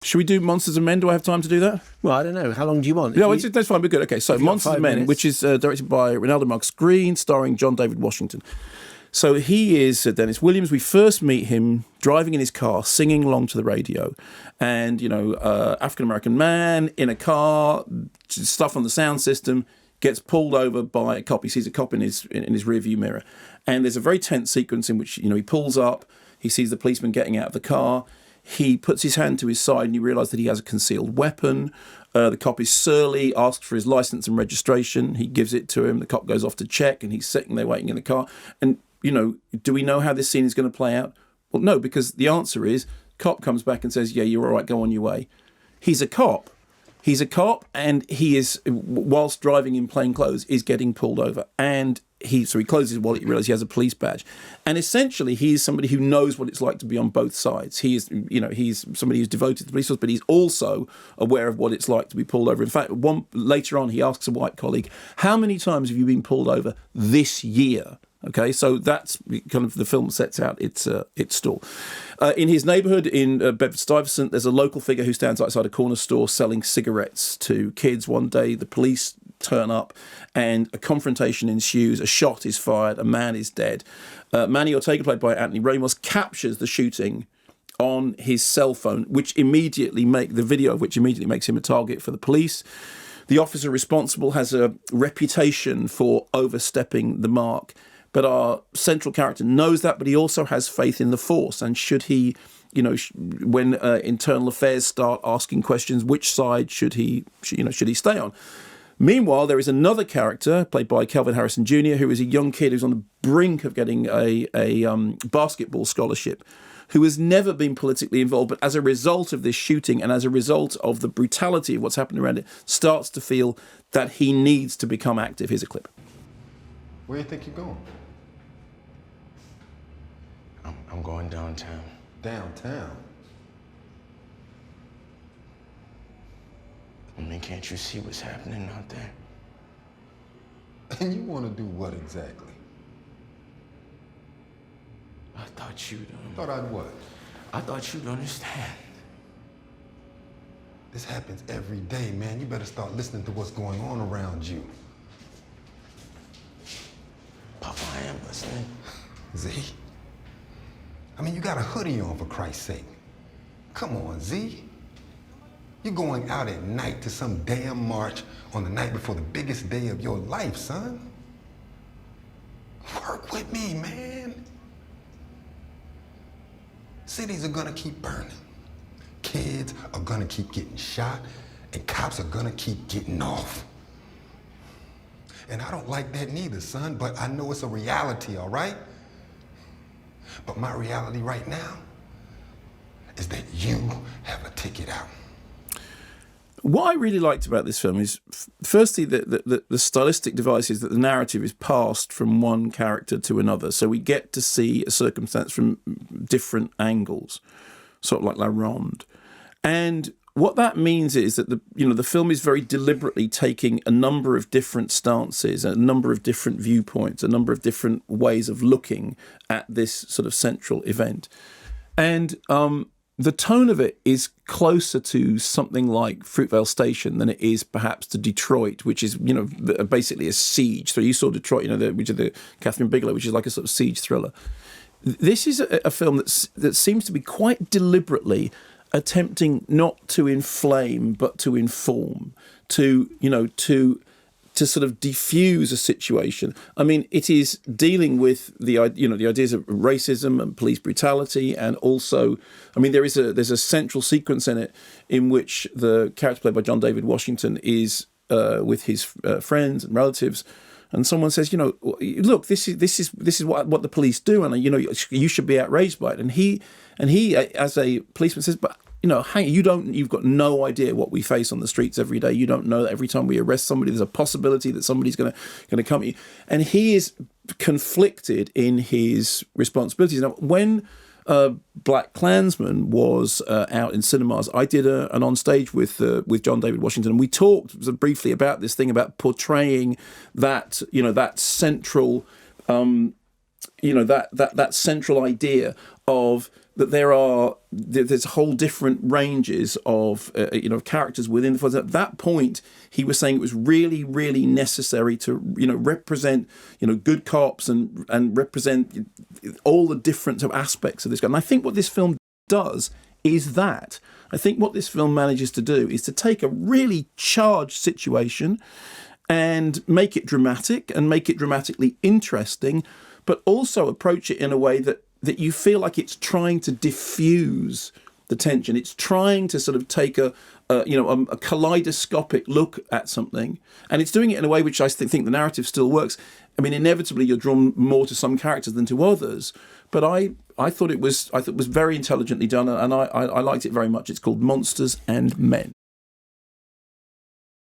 Should we do Monsters and Men? Do I have time to do that? Well, I don't know. How long do you want? No, that's fine. We're good. Okay, so Monsters and Men, minutes. which is directed by Ronaldo Marks Green, starring John David Washington. So he is Dennis Williams. We first meet him driving in his car, singing along to the radio. And, African-American man in a car, stuff on the sound system, gets pulled over by a cop. He sees a cop in his rearview mirror. And there's a very tense sequence in which, he pulls up, he sees the policeman getting out of the car, he puts his hand to his side and you realise that he has a concealed weapon. The cop is surly, asks for his licence and registration. He gives it to him. The cop goes off to check and he's sitting there waiting in the car. And do we know how this scene is going to play out? Well, no, because the answer is, cop comes back and says, yeah, you're all right, go on your way. He's a cop. He's a cop, and he is, whilst driving in plain clothes, is getting pulled over. And he closes his wallet, you realise he has a police badge. And essentially, he is somebody who knows what it's like to be on both sides. He is, he's somebody who's devoted to the police force, but he's also aware of what it's like to be pulled over. In fact, later on, he asks a white colleague, how many times have you been pulled over this year? Okay, so that's kind of the film sets out its stall. In his neighbourhood in Bedford-Stuyvesant, there's a local figure who stands outside a corner store selling cigarettes to kids. One day, the police turn up and a confrontation ensues. A shot is fired. A man is dead. Manny Ortega, played by Anthony Ramos, captures the shooting on his cell phone, the video of which immediately makes him a target for the police. The officer responsible has a reputation for overstepping the mark. But our central character knows that, but he also has faith in the force. And should he, when internal affairs start asking questions, which side should he stay on? Meanwhile, there is another character played by Kelvin Harrison Jr., who is a young kid who's on the brink of getting a basketball scholarship, who has never been politically involved, but as a result of this shooting and as a result of the brutality of what's happening around it, starts to feel that he needs to become active. Here's a clip. Where do you think you're going? I'm going downtown. Downtown? I mean, can't you see what's happening out there? And you want to do what exactly? I thought you'd... Thought I'd what? I thought you'd understand. This happens every day, man. You better start listening to what's going on around you. Papa, I am listening. Z? I mean, you got a hoodie on, for Christ's sake. Come on, Z. You're going out at night to some damn march on the night before the biggest day of your life, son. Work with me, man. Cities are gonna keep burning. Kids are gonna keep getting shot, and cops are gonna keep getting off. And I don't like that neither, son, but I know it's a reality, all right? But my reality right now is that you have a ticket out. What I really liked about this film is, firstly, the stylistic device is that the narrative is passed from one character to another. So we get to see a circumstance from different angles, sort of like La Ronde. And what that means is that the film is very deliberately taking a number of different stances, a number of different viewpoints, a number of different ways of looking at this sort of central event. And the tone of it is closer to something like Fruitvale Station than it is perhaps to Detroit, which is, basically a siege. So you saw Detroit, which is the Catherine Bigelow, which is like a sort of siege thriller. This is a film that seems to be quite deliberately attempting not to inflame but to inform, to sort of diffuse a situation. I mean, it is dealing with the ideas of racism and police brutality, and also, I mean, there's a central sequence in it in which the character played by John David Washington is with his friends and relatives, and someone says, look, this is what the police do, and you should be outraged by it. And he as a policeman says, but you've got no idea what we face on the streets every day. You don't know that every time we arrest somebody, there's a possibility that somebody's going to come at you. And he is conflicted in his responsibilities. Now, when Black Klansman was out in cinemas, I did an on stage with John David Washington, and we talked briefly about this thing about portraying that that central that central idea of that there's whole different ranges of characters within the films. At that point, he was saying it was really, really necessary to represent good cops and represent all the different aspects of this guy. And I think what this film does is that. I think what this film manages to do is to take a really charged situation and make it dramatic and make it dramatically interesting, but also approach it in a way that you feel like it's trying to diffuse the tension. It's trying to sort of take a kaleidoscopic look at something, and it's doing it in a way which I think the narrative still works. I mean, inevitably you're drawn more to some characters than to others, but I thought it was very intelligently done, and I liked it very much. It's called Monsters and Men.